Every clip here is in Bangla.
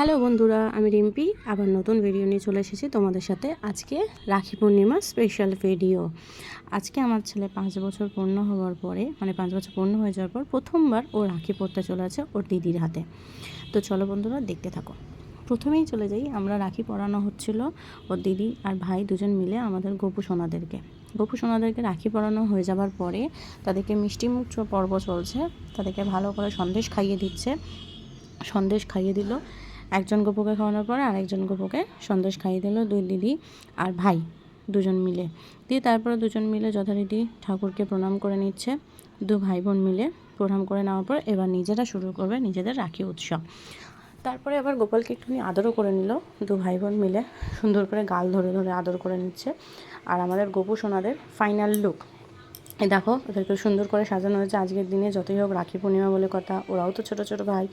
হ্যালো বন্ধুরা, আমি রিম্পি আবার নতুন ভিডিও নিয়ে চলে এসেছি তোমাদের সাথে। আজকে রাখি পূর্ণিমা স্পেশাল ভিডিও। আজকে আমার ছেলে 5 বছর পূর্ণ হওয়ার পরে, মানে 5 বছর পূর্ণ হয়ে যাওয়ার পর প্রথমবার ও রাখি পরতে চলেছে ওর দিদির হাতে। তো চলো বন্ধুরা, দেখতে থাকো। প্রথমেই চলে যাই, আমরা রাখি পরানো হচ্ছিল ওর দিদি আর ভাই দুজন মিলে আমাদের গোপু সোনাদেরকে রাখি পরানো হয়ে যাবার পরে তাদেরকে মিষ্টি মুখ পর্ব চলছে। তাদেরকে ভালো করে সন্দেশ খাইয়ে দিল। একজন গোপুকে খাওয়ানোর পরে আরেকজন গোপুকে সন্দেশ খাইয়ে দিল, দুই দিদি আর ভাই দুজন মিলে। দিয়ে তারপরে দুজন মিলে যথারীতি ঠাকুরকে প্রণাম করে নিচ্ছে। দু ভাই বোন মিলে প্রণাম করে নেওয়ার পর এবার নিজেরা শুরু করবে নিজেদের রাখি উৎসব। তারপরে আবার গোপালকে একটুখানি আদরও করে নিল। দু ভাই বোন মিলে সুন্দর করে গাল ধরে ধরে আদর করে নিচ্ছে। আর আমাদের গোপু সোনাদের ফাইনাল লুক এই দেখো, ওদেরকে সুন্দর করে সাজানো হয়েছে। আজকের দিনে যতই হোক রাখি পূর্ণিমা বলে কথা, ওরাও তো ছোটো ছোটো ভাই,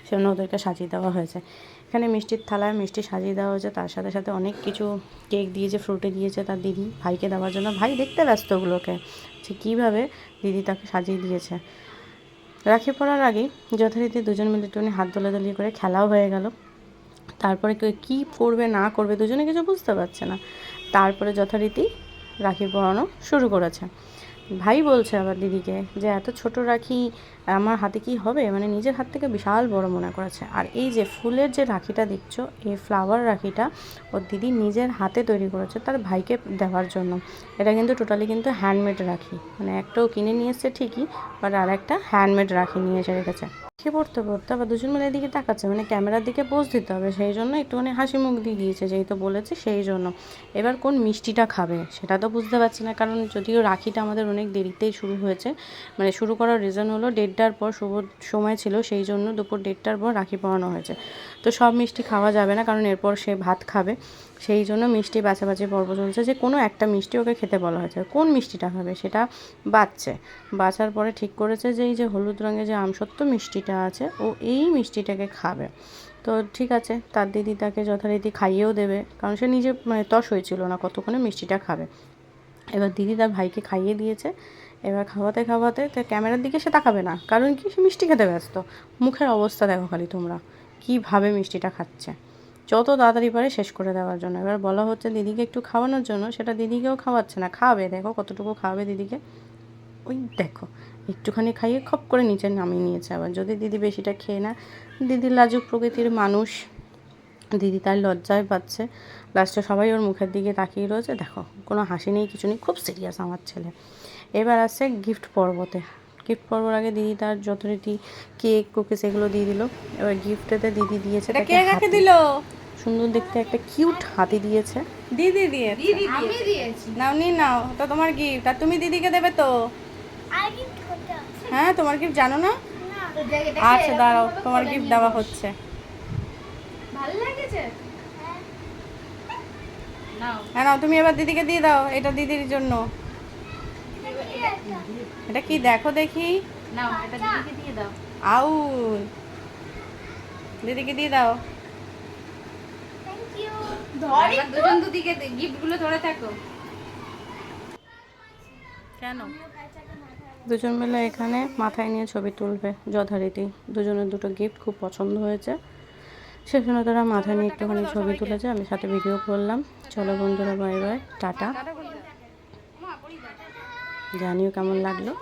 সেজন্য ওদেরকে সাজিয়ে দেওয়া হয়েছে। এখানে মিষ্টির থালায় মিষ্টি সাজিয়ে দেওয়া হয়েছে, তার সাথে সাথে অনেক কিছু কেক দিয়েছে, ফ্রুটে দিয়েছে তার দিদি ভাইকে দেওয়ার জন্য। ভাই দেখতে ব্যস্ত ওগুলোকে, যে কীভাবে দিদি তাকে সাজিয়ে দিয়েছে। রাখি পরার আগেই যথারীতি দুজন মিলে একটুখানি হাত দোলাদলি করে খেলাও হয়ে গেল। তারপরে কী করবে না করবে দুজনে কিছু বুঝতে পারছে না। তারপরে যথারীতি রাখি পরানো শুরু করেছে। ভাই বলছে আবার দিদিকে যে এত ছোট রাখি আমার হাতে কি হবে, মানে নিজের হাত থেকে বিশাল বড় মনে করেছে। আর এই যে ফুলের যে রাখিটা দেখছো, এই ফ্লাওয়ার রাখিটা ওর দিদি নিজের হাতে তৈরি করেছে তার ভাইকে দেওয়ার জন্য। এটা কিন্তু টোটালি কিন্তু হ্যান্ডমেড রাখি, মানে একটাও কিনে নিয়ে এসছে ঠিকই, বাট আর একটা হ্যান্ডমেড রাখি নিয়ে এসে রেখেছে। রাখি পড়তে পড়তে আবার দুজন মিলে দিকে তাকাচ্ছে, মানে ক্যামেরার দিকে পোজ দিতে হবে, সেই জন্য একটুখানি হাসি মুখ দিয়ে দিয়েছে, যেহেতু বলেছে সেই জন্য। এবার কোন মিষ্টিটা খাবে সেটা তো বুঝতে পারছি না, কারণ যদিও রাখিটা আমাদের অনেক দেরিতেই শুরু হয়েছে। মানে শুরু করার রিজন হলো 1:30টার পর শুভ সময় ছিল, সেই জন্য দুপুর 1:30টার পর রাখি পরানো হয়েছে। তো সব মিষ্টি খাওয়া যাবে না, কারণ এরপর সে ভাত খাবে, সেই জন্য মিষ্টি বাছাবাছি পর্ব চলছে, যে কোনো একটা মিষ্টি ওকে খেতে বলা হয়েছে। কোন মিষ্টিটা খাবে সেটা বাছার পরে ঠিক করেছে যে এই যে হলুদ রঙের যে আমসত্ত্ব মিষ্টিটা আছে, ও এই মিষ্টিটাকে খাবে। তো ঠিক আছে, তার দিদি তাকে যথারীতি খাইয়েও দেবে, কারণ সে নিজে মানে তস হয়েছিল না কতক্ষণে মিষ্টিটা খাবে। এবার দিদি তার ভাইকে খাইয়ে দিয়েছে। এবার খাওয়াতে খাওয়াতে তো ক্যামেরার দিকে সে তাকাবে না, কারণ কি, সে মিষ্টি খেতে ব্যস্ত। মুখের অবস্থা দেখো খালি তোমরা, কীভাবে মিষ্টিটা খাচ্ছে, যত তাড়াতাড়ি পারে শেষ করে দেওয়ার জন্য। এবার বলা হচ্ছে দিদিকে একটু খাওয়ানোর জন্য, সেটা দিদিকেও খাওয়াচ্ছে না। খাবে, দেখো কতটুকু খাওয়াবে দিদিকে, ওই দেখো একটুখানি খাইয়ে খপ করে নিচে নামিয়ে নিয়েছে। আবার যদি দিদি বেশিটা খেয়ে না, দিদির লাজুক প্রকৃতির মানুষ, দিদি তার লজ্জায় পাচ্ছে। লাস্টে সবাই ওর মুখের দিকে তাকিয়ে রয়েছে, দেখো কোনো হাসি নেই, কিছু নেই, খুব সিরিয়াস আমার ছেলে। এবার আসছে গিফট পর্বতে। গিফট পর্বর আগে দিদি তার যথারীতি কেক কুকিজ এগুলো দিয়ে দিল। এবার গিফটেতে দিদি দিয়েছে তাকে হাতি, সুন্দর দেখতে একটা কিউট হাতি দিয়েছে। দিদি দিয়েছে, আমি দিয়েছি, নাও নি নাও, তো তোমার গিফট, আর তুমি দিদিকে দেবে তো। হ্যাঁ, তোমার গিফট জানো না? আচ্ছা দাঁড়াও, তোমার গিফট দেওয়া হচ্ছে। ভালো লাগছে, হ্যাঁ নাও, তুমি এবার দিদিকে দিয়ে দাও, এটা দিদির জন্য। এটা কি দেখো দেখি, নাও এটা দিদিকে দিয়ে দাও। আউল, দিদিকে দিয়ে দাও। দুজন দুদিকে গিফটগুলো ধরে থাকো। কেন দুজন মিলে এখানে মাথায় নিয়ে ছবি তুলবে যথারীতি। দুজনের দুটো গিফট খুব পছন্দ হয়েছে, সেজন্য তারা মাথায় নিয়ে একটুখানি ছবি তুলেছে, আমি সাথে ভিডিও করলাম। চলো বন্ধুরা, বাই বাই, টাটা। জানিও কেমন লাগলো।